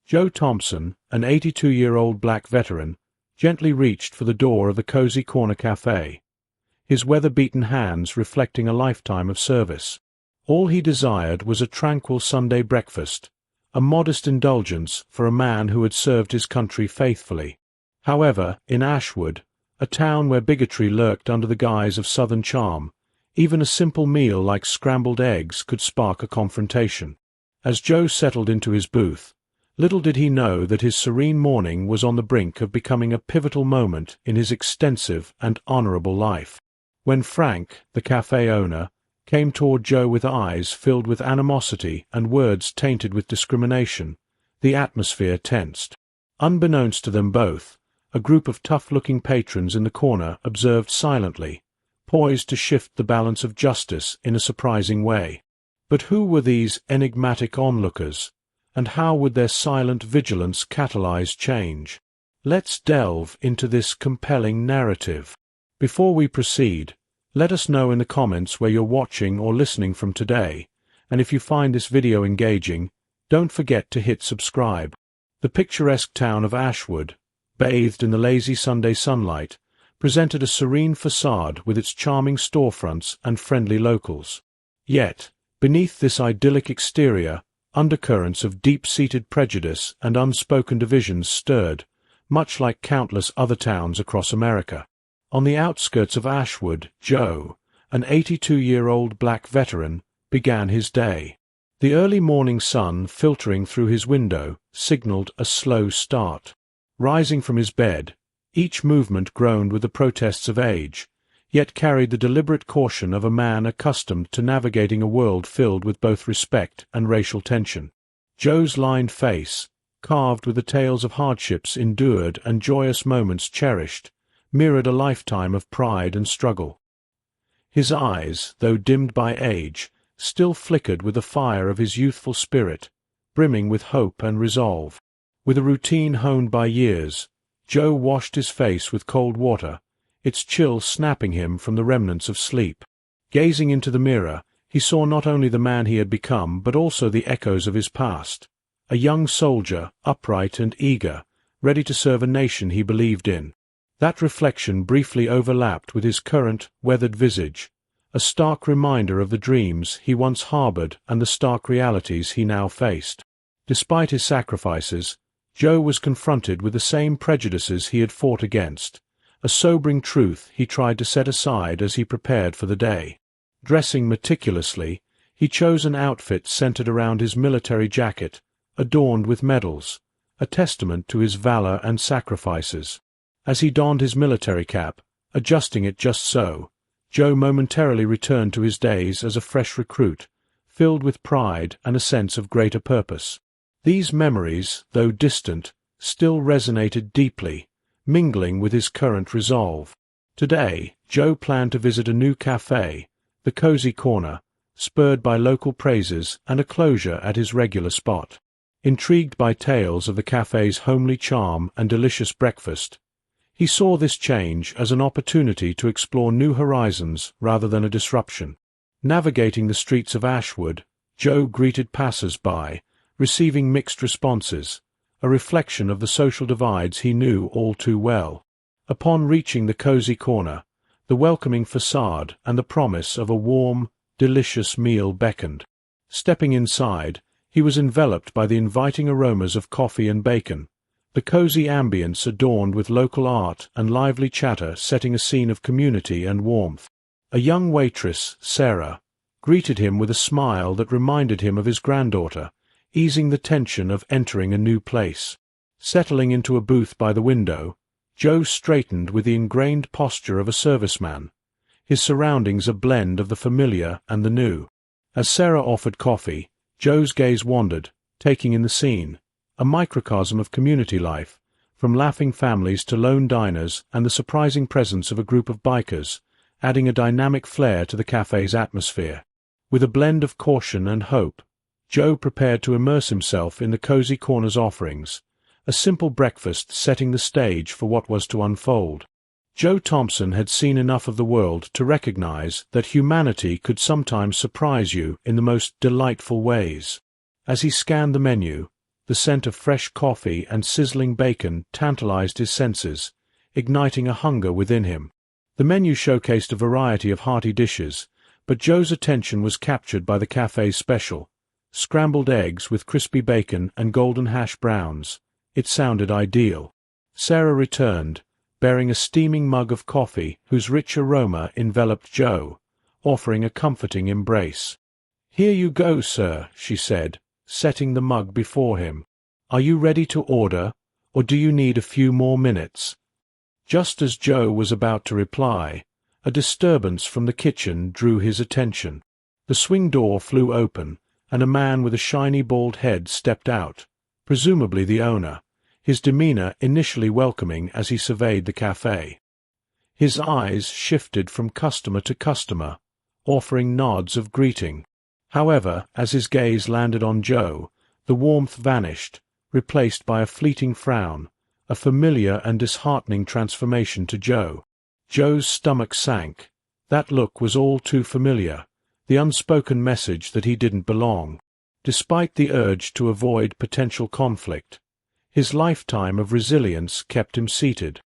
Joe Thompson, an 82-year-old black veteran, gently reached for the door of the cozy corner cafe, his weather-beaten hands reflecting a lifetime of service. All he desired was a tranquil Sunday breakfast, a modest indulgence for a man who had served his country faithfully. However, in Ashwood, a town where bigotry lurked under the guise of Southern charm, even a simple meal like scrambled eggs could spark a confrontation. As Joe settled into his booth, little did he know that his serene morning was on the brink of becoming a pivotal moment in his extensive and honorable life. When Frank, the cafe owner, came toward Joe with eyes filled with animosity and words tainted with discrimination, the atmosphere tensed. Unbeknownst to them both, a group of tough-looking patrons in the corner observed silently, poised to shift the balance of justice in a surprising way. But who were these enigmatic onlookers, and how would their silent vigilance catalyze change? Let's delve into this compelling narrative. Before we proceed, let us know in the comments where you're watching or listening from today, and if you find this video engaging, don't forget to hit subscribe. The picturesque town of Ashwood, bathed in the lazy Sunday sunlight, presented a serene facade with its charming storefronts and friendly locals. Yet, beneath this idyllic exterior, undercurrents of deep-seated prejudice and unspoken divisions stirred, much like countless other towns across America. On the outskirts of Ashwood, Joe, an 82-year-old black veteran, began his day. The early morning sun filtering through his window signaled a slow start. Rising from his bed, each movement groaned with the protests of age, yet carried the deliberate caution of a man accustomed to navigating a world filled with both respect and racial tension. Joe's lined face, carved with the tales of hardships endured and joyous moments cherished, mirrored a lifetime of pride and struggle. His eyes, though dimmed by age, still flickered with the fire of his youthful spirit, brimming with hope and resolve. With a routine honed by years, Joe washed his face with cold water, its chill snapping him from the remnants of sleep. Gazing into the mirror, he saw not only the man he had become but also the echoes of his past. A young soldier, upright and eager, ready to serve a nation he believed in. That reflection briefly overlapped with his current, weathered visage, a stark reminder of the dreams he once harbored and the stark realities he now faced. Despite his sacrifices, Joe was confronted with the same prejudices he had fought against, a sobering truth he tried to set aside as he prepared for the day. Dressing meticulously, he chose an outfit centered around his military jacket, adorned with medals, a testament to his valor and sacrifices. As he donned his military cap, adjusting it just so, Joe momentarily returned to his days as a fresh recruit, filled with pride and a sense of greater purpose. These memories, though distant, still resonated deeply, mingling with his current resolve. Today, Joe planned to visit a new cafe, the Cozy Corner, spurred by local praises and a closure at his regular spot. Intrigued by tales of the cafe's homely charm and delicious breakfast, he saw this change as an opportunity to explore new horizons rather than a disruption. Navigating the streets of Ashwood, Joe greeted passers-by, receiving mixed responses, a reflection of the social divides he knew all too well. Upon reaching the cozy corner, the welcoming facade and the promise of a warm, delicious meal beckoned. Stepping inside, he was enveloped by the inviting aromas of coffee and bacon, the cozy ambience adorned with local art and lively chatter setting a scene of community and warmth. A young waitress, Sarah, greeted him with a smile that reminded him of his granddaughter, easing the tension of entering a new place. Settling into a booth by the window, Joe straightened with the ingrained posture of a serviceman, his surroundings a blend of the familiar and the new. As Sarah offered coffee, Joe's gaze wandered, taking in the scene, a microcosm of community life, from laughing families to lone diners and the surprising presence of a group of bikers, adding a dynamic flair to the cafe's atmosphere. With a blend of caution and hope, Joe prepared to immerse himself in the cozy corner's offerings, a simple breakfast setting the stage for what was to unfold. Joe Thompson had seen enough of the world to recognize that humanity could sometimes surprise you in the most delightful ways. As he scanned the menu, The scent of fresh coffee and sizzling bacon tantalized his senses, igniting a hunger within him. The menu showcased a variety of hearty dishes, but Joe's attention was captured by the cafe's special: scrambled eggs with crispy bacon and golden hash browns. It sounded ideal. Sarah returned, bearing a steaming mug of coffee whose rich aroma enveloped Joe, offering a comforting embrace. "Here you go, sir," she said, setting the mug before him. "Are you ready to order, or do you need a few more minutes?" Just as Joe was about to reply, a disturbance from the kitchen drew his attention. The swing door flew open, and a man with a shiny bald head stepped out, presumably the owner, his demeanor initially welcoming as he surveyed the cafe. His eyes shifted from customer to customer, offering nods of greeting. However, as his gaze landed on Joe, the warmth vanished, replaced by a fleeting frown, a familiar and disheartening transformation to Joe. Joe's stomach sank. That look was all too familiar, the unspoken message that he didn't belong. Despite the urge to avoid potential conflict, his lifetime of resilience kept him seated.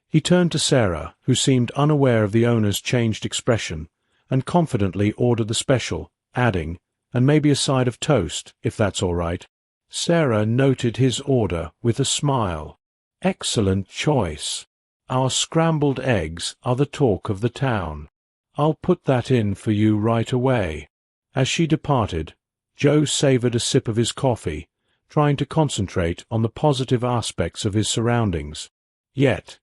He turned to Sarah, who seemed unaware of the owner's changed expression, and confidently ordered the special, adding, "And maybe a side of toast, if that's all right." Sarah noted his order with a smile. "Excellent choice. Our scrambled eggs are the talk of the town. I'll put that in for you right away." As she departed, Joe savored a sip of his coffee, trying to concentrate on the positive aspects of his surroundings. Yet,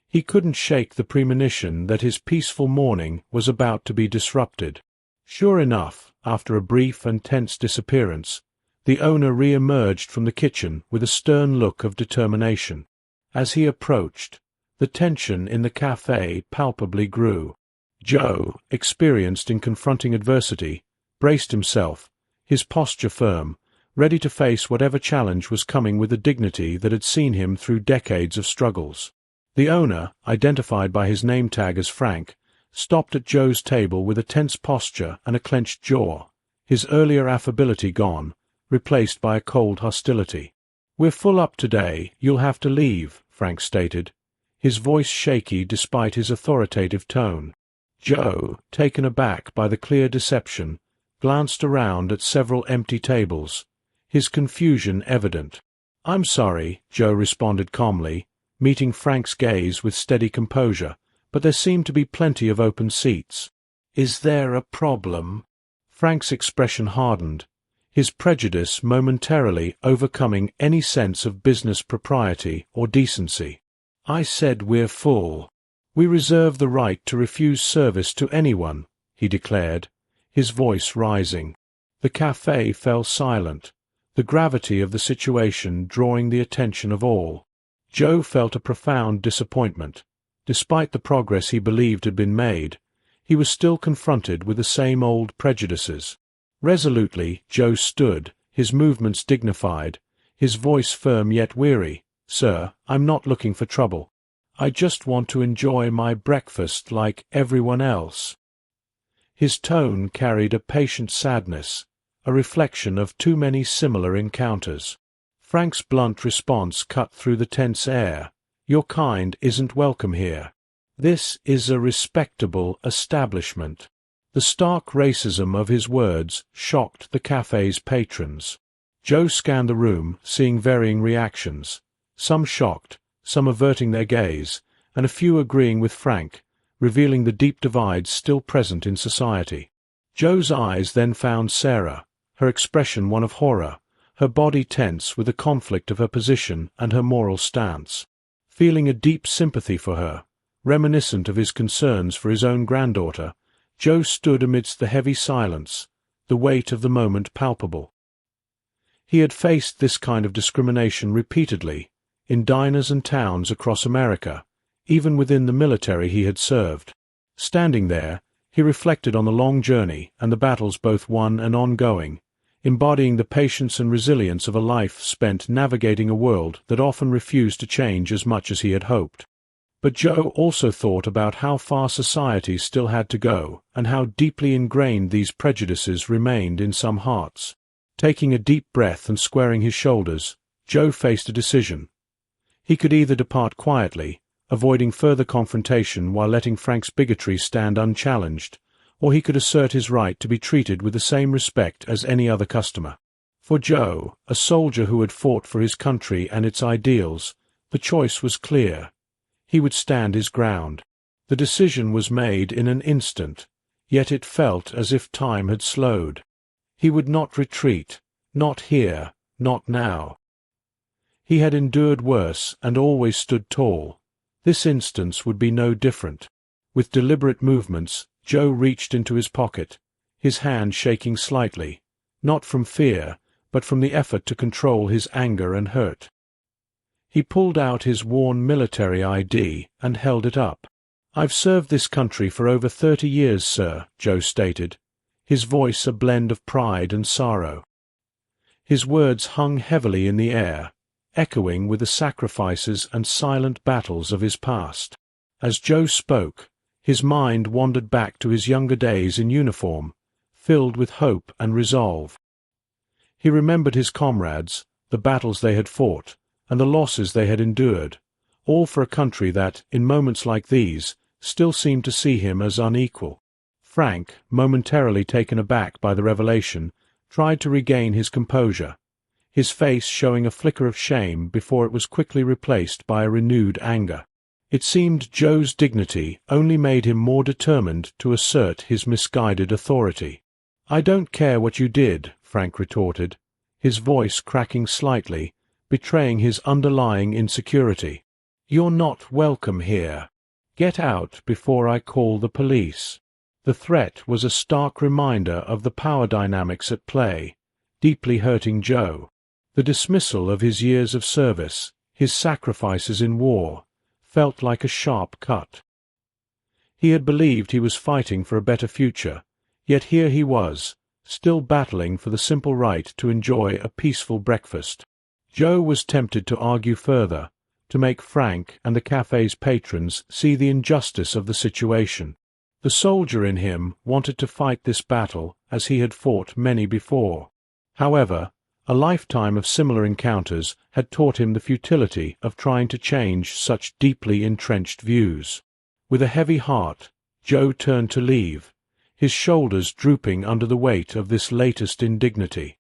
he couldn't shake the premonition that his peaceful morning was about to be disrupted. Sure enough, after a brief and tense disappearance, the owner re-emerged from the kitchen with a stern look of determination. As he approached, the tension in the cafe palpably grew. Joe, experienced in confronting adversity, braced himself, his posture firm, ready to face whatever challenge was coming with the dignity that had seen him through decades of struggles. The owner, identified by his name tag as Frank, stopped at Joe's table with a tense posture and a clenched jaw, his earlier affability gone, replaced by a cold hostility. "We're full up today, you'll have to leave," Frank stated, his voice shaky despite his authoritative tone. Joe, taken aback by the clear deception, glanced around at several empty tables, his confusion evident. "I'm sorry," Joe responded calmly, meeting Frank's gaze with steady composure, "but there seem to be plenty of open seats." "Is there a problem?" Frank's expression hardened, his prejudice momentarily overcoming any sense of business propriety or decency. "I said we're full. We reserve the right to refuse service to anyone," he declared, his voice rising. The cafe fell silent, the gravity of the situation drawing the attention of all. Joe felt a profound disappointment. Despite the progress he believed had been made, he was still confronted with the same old prejudices. Resolutely, Joe stood, his movements dignified, his voice firm yet weary. "Sir, I'm not looking for trouble. I just want to enjoy my breakfast like everyone else." His tone carried a patient sadness, a reflection of too many similar encounters. Frank's blunt response cut through the tense air. "Your kind isn't welcome here. This is a respectable establishment." The stark racism of his words shocked the cafe's patrons. Joe scanned the room, seeing varying reactions, some shocked, some averting their gaze, and a few agreeing with Frank, revealing the deep divides still present in society. Joe's eyes then found Sarah, her expression one of horror, her body tense with the conflict of her position and her moral stance. Feeling a deep sympathy for her, reminiscent of his concerns for his own granddaughter, Joe stood amidst the heavy silence, the weight of the moment palpable. He had faced this kind of discrimination repeatedly, in diners and towns across America, even within the military he had served. Standing there, he reflected on the long journey and the battles both won and ongoing, embodying the patience and resilience of a life spent navigating a world that often refused to change as much as he had hoped. But Joe also thought about how far society still had to go and how deeply ingrained these prejudices remained in some hearts. Taking a deep breath and squaring his shoulders, Joe faced a decision. He could either depart quietly, avoiding further confrontation while letting Frank's bigotry stand unchallenged, or he could assert his right to be treated with the same respect as any other customer. For Joe, a soldier who had fought for his country and its ideals, the choice was clear. He would stand his ground. The decision was made in an instant, yet it felt as if time had slowed. He would not retreat, not here, not now. He had endured worse and always stood tall. This instance would be no different. With deliberate movements, Joe reached into his pocket, his hand shaking slightly, not from fear, but from the effort to control his anger and hurt. He pulled out his worn military ID and held it up. "I've served this country for over 30 years, sir," Joe stated, his voice a blend of pride and sorrow. His words hung heavily in the air, echoing with the sacrifices and silent battles of his past. As Joe spoke, his mind wandered back to his younger days in uniform, filled with hope and resolve. He remembered his comrades, the battles they had fought, and the losses they had endured, all for a country that, in moments like these, still seemed to see him as unequal. Frank, momentarily taken aback by the revelation, tried to regain his composure, his face showing a flicker of shame before it was quickly replaced by a renewed anger. It seemed Joe's dignity only made him more determined to assert his misguided authority. "I don't care what you did," Frank retorted, his voice cracking slightly, betraying his underlying insecurity. "You're not welcome here. Get out before I call the police." The threat was a stark reminder of the power dynamics at play, deeply hurting Joe. The dismissal of his years of service, his sacrifices in war, felt like a sharp cut. He had believed he was fighting for a better future, yet here he was, still battling for the simple right to enjoy a peaceful breakfast. Joe was tempted to argue further, to make Frank and the cafe's patrons see the injustice of the situation. The soldier in him wanted to fight this battle as he had fought many before. However, a lifetime of similar encounters had taught him the futility of trying to change such deeply entrenched views. With a heavy heart, Joe turned to leave, his shoulders drooping under the weight of this latest indignity.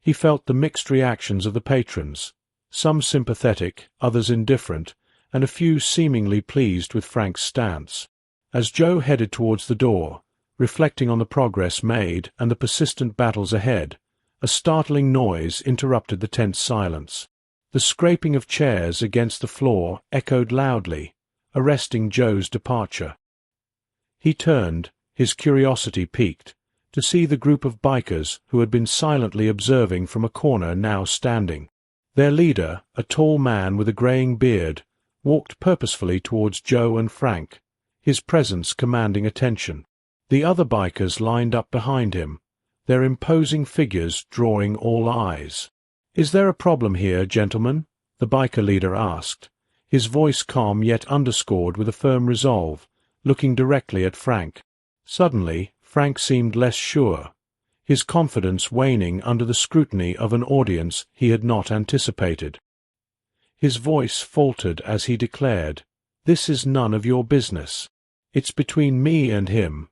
He felt the mixed reactions of the patrons, some sympathetic, others indifferent, and a few seemingly pleased with Frank's stance. As Joe headed towards the door, reflecting on the progress made and the persistent battles ahead, a startling noise interrupted the tense silence. The scraping of chairs against the floor echoed loudly, arresting Joe's departure. He turned, his curiosity piqued, to see the group of bikers who had been silently observing from a corner now standing. Their leader, a tall man with a greying beard, walked purposefully towards Joe and Frank, his presence commanding attention. The other bikers lined up behind him, their imposing figures drawing all eyes. "Is there a problem here, gentlemen?" the biker leader asked, his voice calm yet underscored with a firm resolve, looking directly at Frank. Suddenly, Frank seemed less sure, his confidence waning under the scrutiny of an audience he had not anticipated. His voice faltered as he declared, "This is none of your business. It's between me and him,"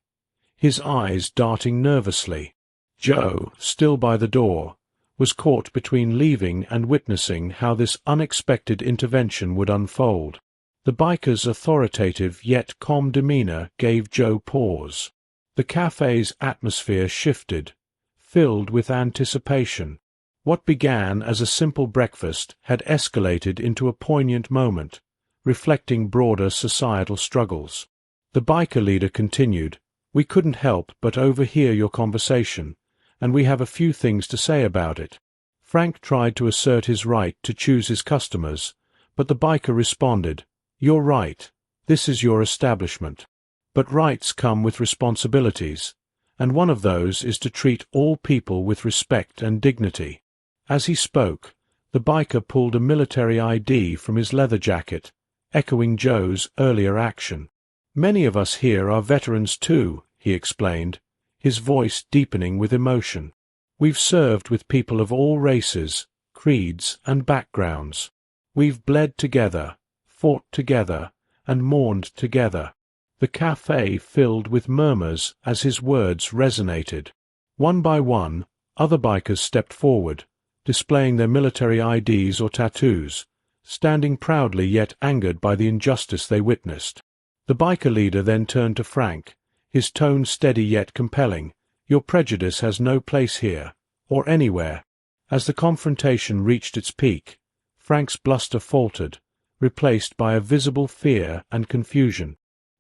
his eyes darting nervously. Joe, still by the door, was caught between leaving and witnessing how this unexpected intervention would unfold. The biker's authoritative yet calm demeanor gave Joe pause. The cafe's atmosphere shifted, filled with anticipation. What began as a simple breakfast had escalated into a poignant moment, reflecting broader societal struggles. The biker leader continued, "We couldn't help but overhear your conversation, and we have a few things to say about it." Frank tried to assert his right to choose his customers, but the biker responded, "You're right. This is your establishment. But rights come with responsibilities, and one of those is to treat all people with respect and dignity." As he spoke, the biker pulled a military ID from his leather jacket, echoing Joe's earlier action. "Many of us here are veterans too," he explained, his voice deepening with emotion. We've served with people of all races, creeds, and backgrounds. We've bled together, fought together, and mourned together." The café filled with murmurs as his words resonated. One by one, other bikers stepped forward, displaying their military IDs or tattoos, standing proudly yet angered by the injustice they witnessed. The biker leader then turned to Frank, his tone steady yet compelling. "Your prejudice has no place here, or anywhere." As the confrontation reached its peak, Frank's bluster faltered, replaced by a visible fear and confusion.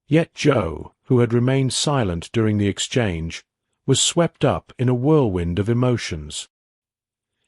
Yet Joe, who had remained silent during the exchange, was swept up in a whirlwind of emotions.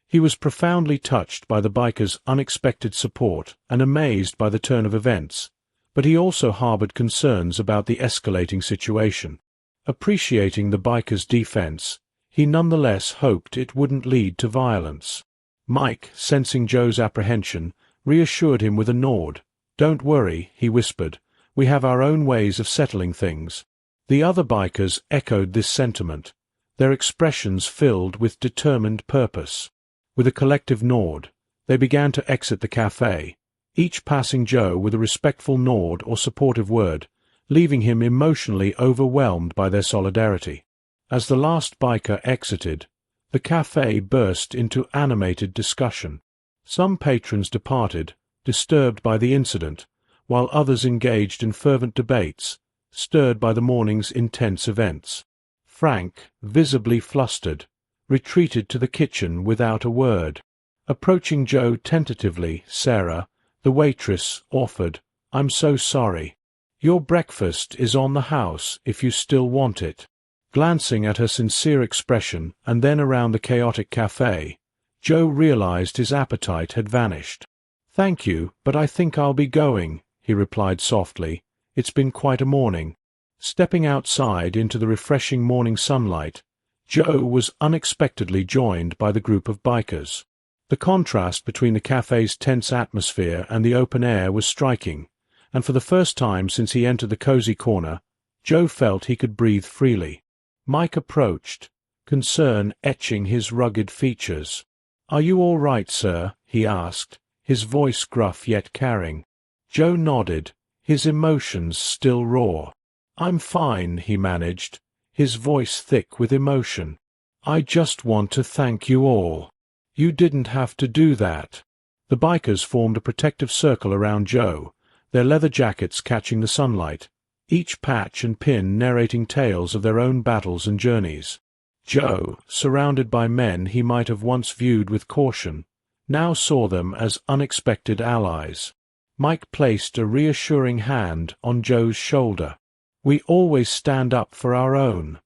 He was profoundly touched by the biker's unexpected support and amazed by the turn of events, but he also harbored concerns about the escalating situation. Appreciating the biker's defense, he nonetheless hoped it wouldn't lead to violence. Mike, sensing Joe's apprehension, reassured him with a nod. "Don't worry," he whispered. "We have our own ways of settling things." The other bikers echoed this sentiment, their expressions filled with determined purpose. With a collective nod, they began to exit the café, each passing Joe with a respectful nod or supportive word, leaving him emotionally overwhelmed by their solidarity. As the last biker exited, the café burst into animated discussion. Some patrons departed, disturbed by the incident, while others engaged in fervent debates, stirred by the morning's intense events. Frank, visibly flustered, retreated to the kitchen without a word. Approaching Joe tentatively, Sarah, the waitress, offered, "I'm so sorry. Your breakfast is on the house if you still want it." Glancing at her sincere expression and then around the chaotic café, Joe realized his appetite had vanished. "Thank you, but I think I'll be going," he replied softly. "It's been quite a morning." Stepping outside into the refreshing morning sunlight, Joe was unexpectedly joined by the group of bikers. The contrast between the café's tense atmosphere and the open air was striking, and for the first time since he entered the cozy corner, Joe felt he could breathe freely. Mike approached, concern etching his rugged features. "Are you all right, sir?" he asked, his voice gruff yet caring. Joe nodded, his emotions still raw. "I'm fine," he managed, his voice thick with emotion. "I just want to thank you all. You didn't have to do that." The bikers formed a protective circle around Joe, their leather jackets catching the sunlight, each patch and pin narrating tales of their own battles and journeys. Joe, surrounded by men he might have once viewed with caution, now saw them as unexpected allies. Mike placed a reassuring hand on Joe's shoulder. "We always stand up for our own,"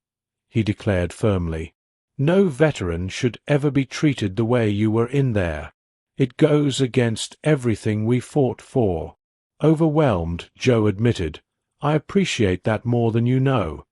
he declared firmly. "No veteran should ever be treated the way you were in there. It goes against everything we fought for." Overwhelmed, Joe admitted, "I appreciate that more than you know,"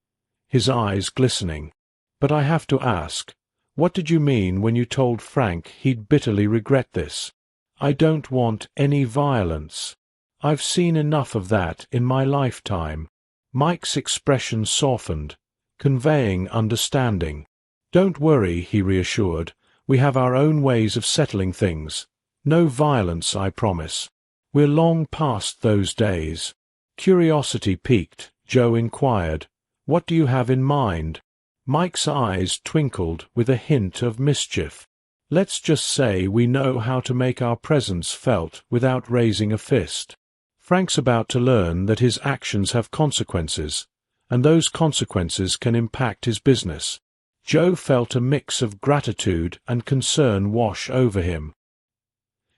his eyes glistening. "But I have to ask, what did you mean when you told Frank he'd bitterly regret this?" "I don't want any violence. I've seen enough of that in my lifetime." Mike's expression softened, conveying understanding. "Don't worry," he reassured. "We have our own ways of settling things. No violence, I promise. We're long past those days." Curiosity piqued, Joe inquired, "What do you have in mind?" Mike's eyes twinkled with a hint of mischief. "Let's just say we know how to make our presence felt without raising a fist." Frank's about to learn that his actions have consequences, and those consequences can impact his business. Joe felt a mix of gratitude and concern wash over him.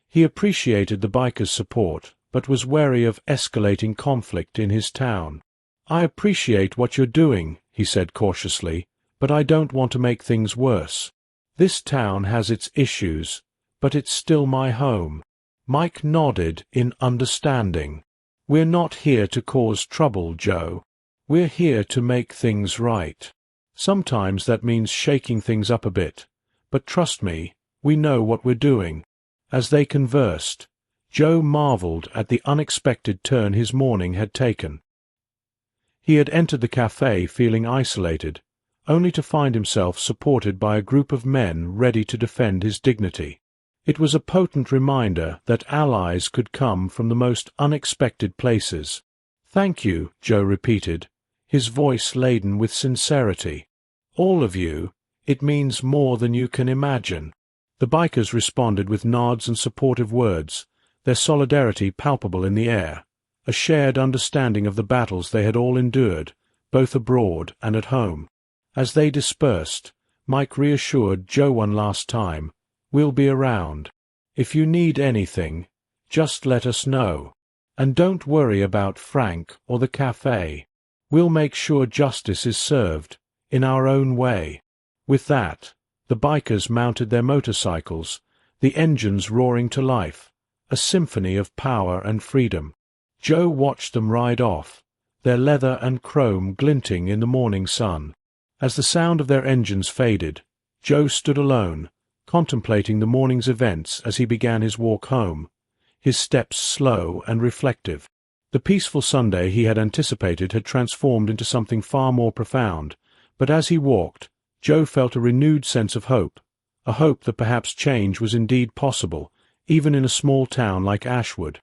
He appreciated the bikers' support, but was wary of escalating conflict in his town. "I appreciate what you're doing," he said cautiously, "but I don't want to make things worse. This town has its issues, but it's still my home." Mike nodded in understanding. "We're not here to cause trouble, Joe. We're here to make things right. Sometimes that means shaking things up a bit, but trust me, we know what we're doing." As they conversed, Joe marveled at the unexpected turn his morning had taken. He had entered the café feeling isolated, only to find himself supported by a group of men ready to defend his dignity. It was a potent reminder that allies could come from the most unexpected places. "Thank you," Joe repeated, his voice laden with sincerity. "All of you, it means more than you can imagine." The bikers responded with nods and supportive words, their solidarity palpable in the air, a shared understanding of the battles they had all endured, both abroad and at home. As they dispersed, Mike reassured Joe one last time, "We'll be around. If you need anything, just let us know. And don't worry about Frank or the cafe. We'll make sure justice is served, in our own way." With that, the bikers mounted their motorcycles, the engines roaring to life, a symphony of power and freedom. Joe watched them ride off, their leather and chrome glinting in the morning sun. As the sound of their engines faded, Joe stood alone, contemplating the morning's events as he began his walk home, his steps slow and reflective. The peaceful Sunday he had anticipated had transformed into something far more profound, but as he walked, Joe felt a renewed sense of hope, a hope that perhaps change was indeed possible, even in a small town like Ashwood.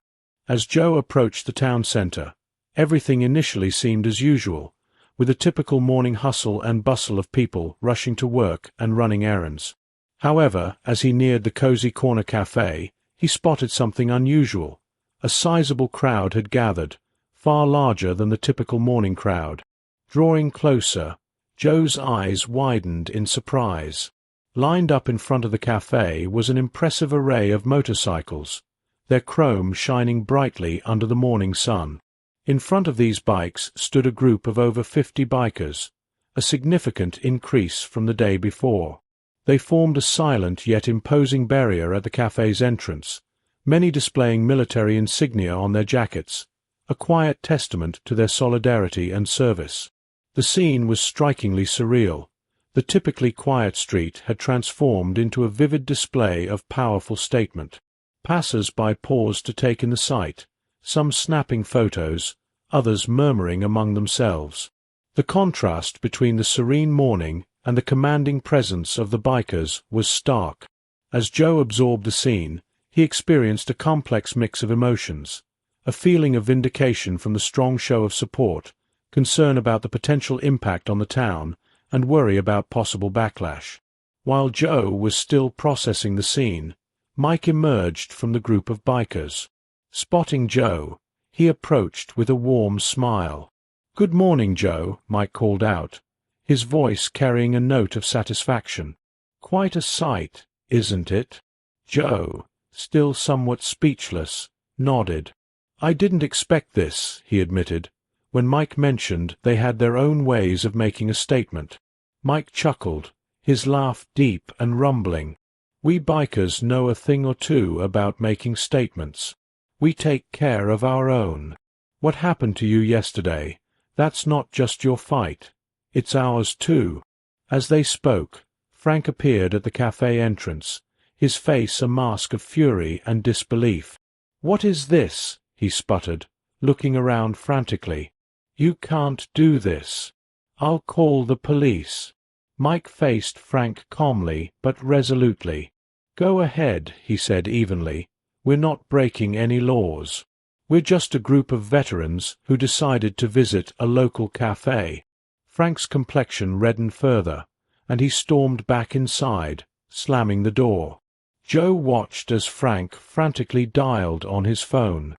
As Joe approached the town centre, everything initially seemed as usual, with a typical morning hustle and bustle of people rushing to work and running errands. However, as he neared the cozy corner cafe, he spotted something unusual. A sizable crowd had gathered, far larger than the typical morning crowd. Drawing closer, Joe's eyes widened in surprise. Lined up in front of the cafe was an impressive array of motorcycles, their chrome shining brightly under the morning sun. In front of these bikes stood a group of over 50 bikers, a significant increase from the day before. They formed a silent yet imposing barrier at the cafe's entrance, many displaying military insignia on their jackets, a quiet testament to their solidarity and service. The scene was strikingly surreal. The typically quiet street had transformed into a vivid display of powerful statement. Passers-by paused to take in the sight, some snapping photos, others murmuring among themselves. The contrast between the serene morning and the commanding presence of the bikers was stark. As Joe absorbed the scene, he experienced a complex mix of emotions, a feeling of vindication from the strong show of support, concern about the potential impact on the town, and worry about possible backlash. While Joe was still processing the scene, Mike emerged from the group of bikers. Spotting Joe, he approached with a warm smile. "Good morning, Joe," Mike called out, his voice carrying a note of satisfaction. "Quite a sight, isn't it?" Joe, still somewhat speechless, nodded. "I didn't expect this," he admitted, when Mike mentioned they had their own ways of making a statement. Mike chuckled, his laugh deep and rumbling. "We bikers know a thing or two about making statements. We take care of our own. What happened to you yesterday, that's not just your fight. It's ours too." As they spoke, Frank appeared at the cafe entrance, his face a mask of fury and disbelief. "What is this?" he sputtered, looking around frantically. "You can't do this. I'll call the police." Mike faced Frank calmly but resolutely. "Go ahead," he said evenly. "We're not breaking any laws. We're just a group of veterans who decided to visit a local cafe." Frank's complexion reddened further, and he stormed back inside, slamming the door. Joe watched as Frank frantically dialed on his phone.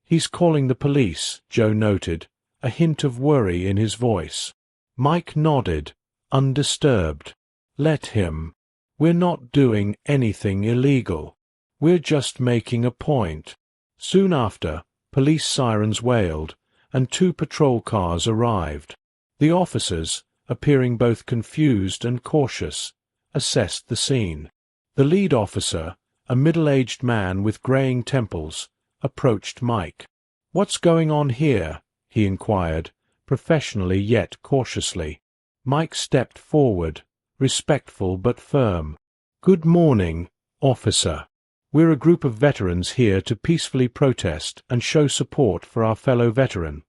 "He's calling the police," Joe noted, a hint of worry in his voice. Mike nodded, undisturbed. "Let him. We're not doing anything illegal. We're just making a point." Soon after, police sirens wailed, and 2 patrol cars arrived. The officers, appearing both confused and cautious, assessed the scene. The lead officer, a middle-aged man with graying temples, approached Mike. "What's going on here?" he inquired, professionally yet cautiously. Mike stepped forward, respectful but firm. "Good morning, officer. We're a group of veterans here to peacefully protest and show support for our fellow veteran."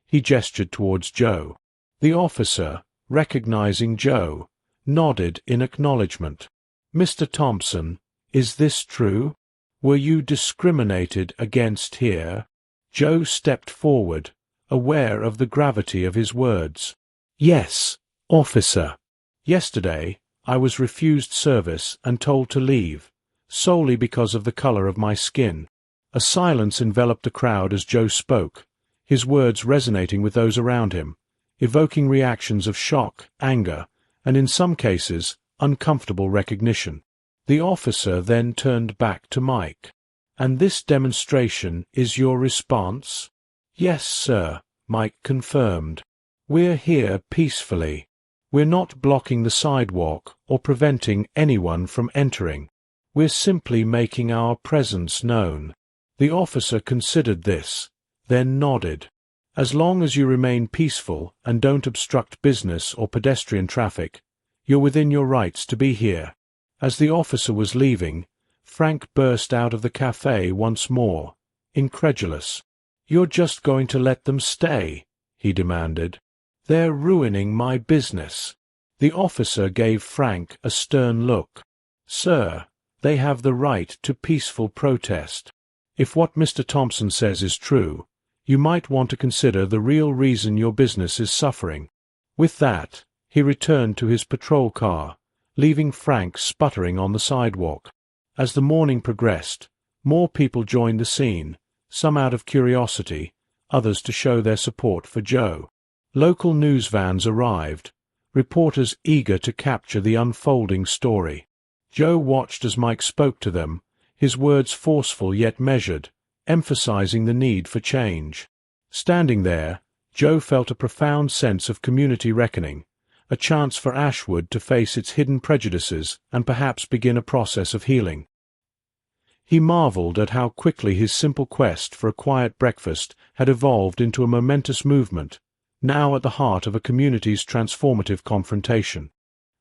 He gestured towards Joe. The officer, recognizing Joe, nodded in acknowledgement. "Mr. Thompson, is this true? Were you discriminated against here?" Joe stepped forward, aware of the gravity of his words. "Yes, officer. Yesterday, I was refused service and told to leave, solely because of the color of my skin." A silence enveloped the crowd as Joe spoke, his words resonating with those around him, evoking reactions of shock, anger, and in some cases, uncomfortable recognition. The officer then turned back to Mike. "And this demonstration is your response?" "Yes, sir," Mike confirmed. "We're here peacefully. We're not blocking the sidewalk or preventing anyone from entering. We're simply making our presence known." The officer considered this, then nodded. "As long as you remain peaceful and don't obstruct business or pedestrian traffic, you're within your rights to be here." As the officer was leaving, Frank burst out of the cafe once more, incredulous. "You're just going to let them stay?" he demanded. "They're ruining my business." The officer gave Frank a stern look. "Sir, they have the right to peaceful protest. If what Mr. Thompson says is true, you might want to consider the real reason your business is suffering." With that, he returned to his patrol car, leaving Frank sputtering on the sidewalk. As the morning progressed, more people joined the scene, some out of curiosity, others to show their support for Joe. Local news vans arrived, reporters eager to capture the unfolding story. Joe watched as Mike spoke to them, his words forceful yet measured, emphasizing the need for change. Standing there, Joe felt a profound sense of community reckoning, a chance for Ashwood to face its hidden prejudices and perhaps begin a process of healing. He marveled at how quickly his simple quest for a quiet breakfast had evolved into a momentous movement, now at the heart of a community's transformative confrontation.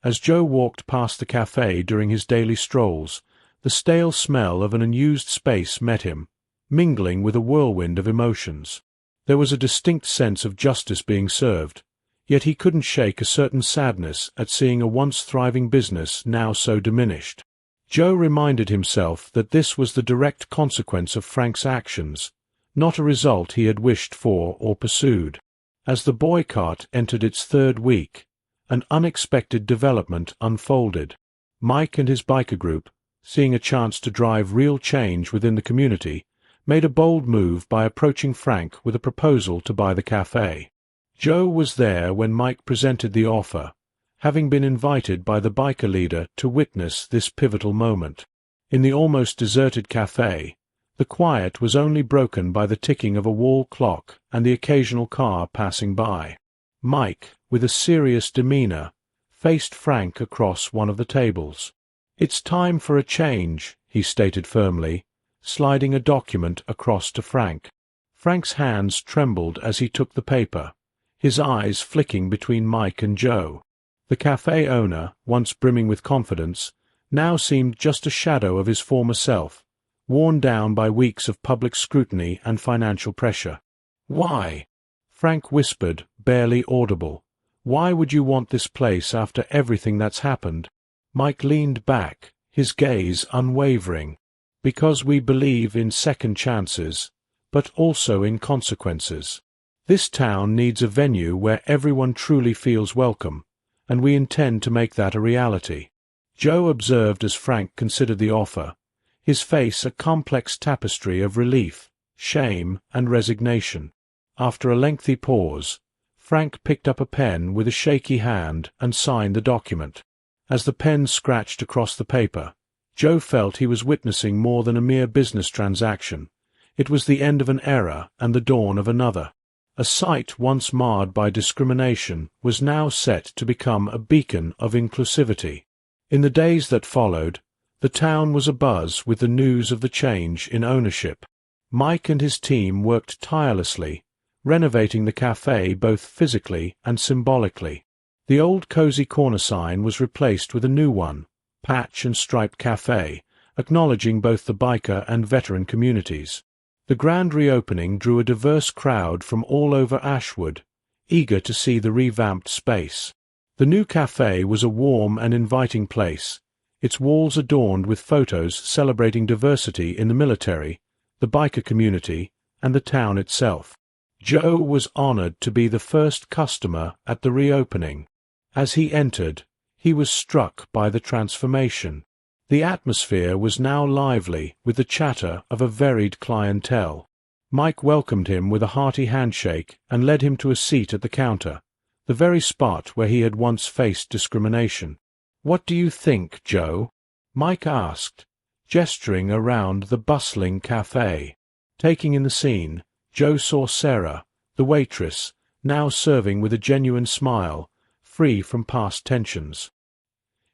As Joe walked past the cafe during his daily strolls, the stale smell of an unused space met him, mingling with a whirlwind of emotions. There was a distinct sense of justice being served, yet he couldn't shake a certain sadness at seeing a once thriving business now so diminished. Joe reminded himself that this was the direct consequence of Frank's actions, not a result he had wished for or pursued. As the boycott entered its third week, an unexpected development unfolded. Mike and his biker group, seeing a chance to drive real change within the community, made a bold move by approaching Frank with a proposal to buy the cafe. Joe was there when Mike presented the offer, having been invited by the biker leader to witness this pivotal moment. In the almost deserted cafe, the quiet was only broken by the ticking of a wall clock and the occasional car passing by. Mike, with a serious demeanor, faced Frank across one of the tables. "It's time for a change," he stated firmly, sliding a document across to Frank. Frank's hands trembled as he took the paper, his eyes flicking between Mike and Joe. The cafe owner, once brimming with confidence, now seemed just a shadow of his former self, worn down by weeks of public scrutiny and financial pressure. "Why?" Frank whispered, barely audible. "Why would you want this place after everything that's happened?" Mike leaned back, his gaze unwavering. "Because we believe in second chances, but also in consequences. This town needs a venue where everyone truly feels welcome, and we intend to make that a reality." Joe observed as Frank considered the offer, his face a complex tapestry of relief, shame, and resignation. After a lengthy pause, Frank picked up a pen with a shaky hand and signed the document. As the pen scratched across the paper, Joe felt he was witnessing more than a mere business transaction. It was the end of an era and the dawn of another. A site once marred by discrimination was now set to become a beacon of inclusivity. In the days that followed, the town was abuzz with the news of the change in ownership. Mike and his team worked tirelessly, renovating the cafe both physically and symbolically. The old cozy corner sign was replaced with a new one, Patch and Striped Café, acknowledging both the biker and veteran communities. The grand reopening drew a diverse crowd from all over Ashwood, eager to see the revamped space. The new café was a warm and inviting place, its walls adorned with photos celebrating diversity in the military, the biker community, and the town itself. Joe was honored to be the first customer at the reopening. As he entered, he was struck by the transformation. The atmosphere was now lively with the chatter of a varied clientele. Mike welcomed him with a hearty handshake and led him to a seat at the counter, the very spot where he had once faced discrimination. "What do you think, Joe?" Mike asked, gesturing around the bustling café. Taking in the scene, Joe saw Sarah, the waitress, now serving with a genuine smile, free from past tensions.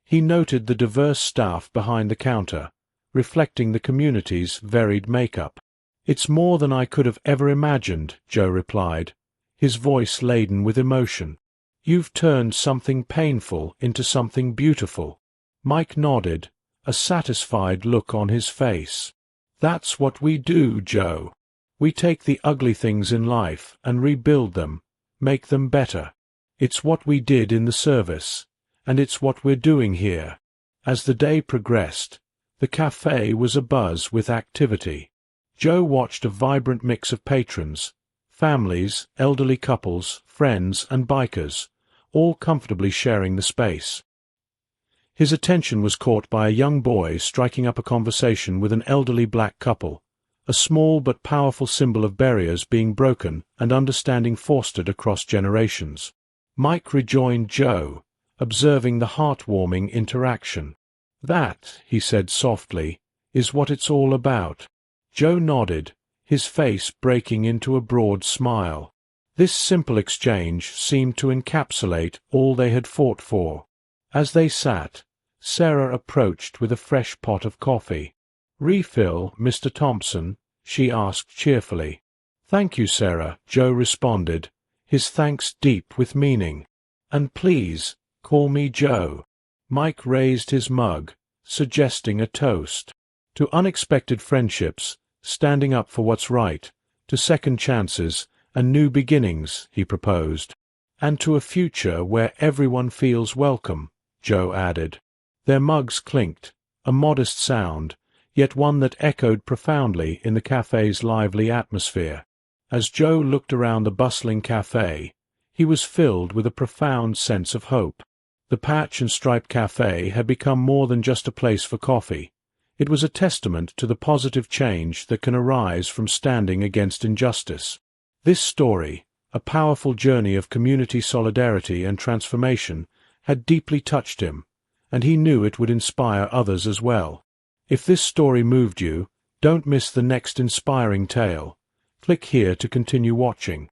He noted the diverse staff behind the counter, reflecting the community's varied makeup. "It's more than I could have ever imagined," Joe replied, his voice laden with emotion. "You've turned something painful into something beautiful." Mike nodded, a satisfied look on his face. "That's what we do, Joe. We take the ugly things in life and rebuild them, make them better. It's what we did in the service, and it's what we're doing here." As the day progressed, the café was abuzz with activity. Joe watched a vibrant mix of patrons, families, elderly couples, friends, and bikers, all comfortably sharing the space. His attention was caught by a young boy striking up a conversation with an elderly black couple, a small but powerful symbol of barriers being broken and understanding fostered across generations. Mike rejoined Joe, observing the heartwarming interaction. "That," he said softly, "is what it's all about." Joe nodded, his face breaking into a broad smile. This simple exchange seemed to encapsulate all they had fought for. As they sat, Sarah approached with a fresh pot of coffee. "Refill, Mr. Thompson?" she asked cheerfully. "Thank you, Sarah," Joe responded, his thanks deep with meaning. "And please, call me Joe." Mike raised his mug, suggesting a toast. "To unexpected friendships, standing up for what's right, to second chances and new beginnings," he proposed. "And to a future where everyone feels welcome," Joe added. Their mugs clinked, a modest sound, yet one that echoed profoundly in the café's lively atmosphere. As Joe looked around the bustling café, he was filled with a profound sense of hope. The Patch and Stripe Café had become more than just a place for coffee. It was a testament to the positive change that can arise from standing against injustice. This story, a powerful journey of community solidarity and transformation, had deeply touched him, and he knew it would inspire others as well. If this story moved you, don't miss the next inspiring tale. Click here to continue watching.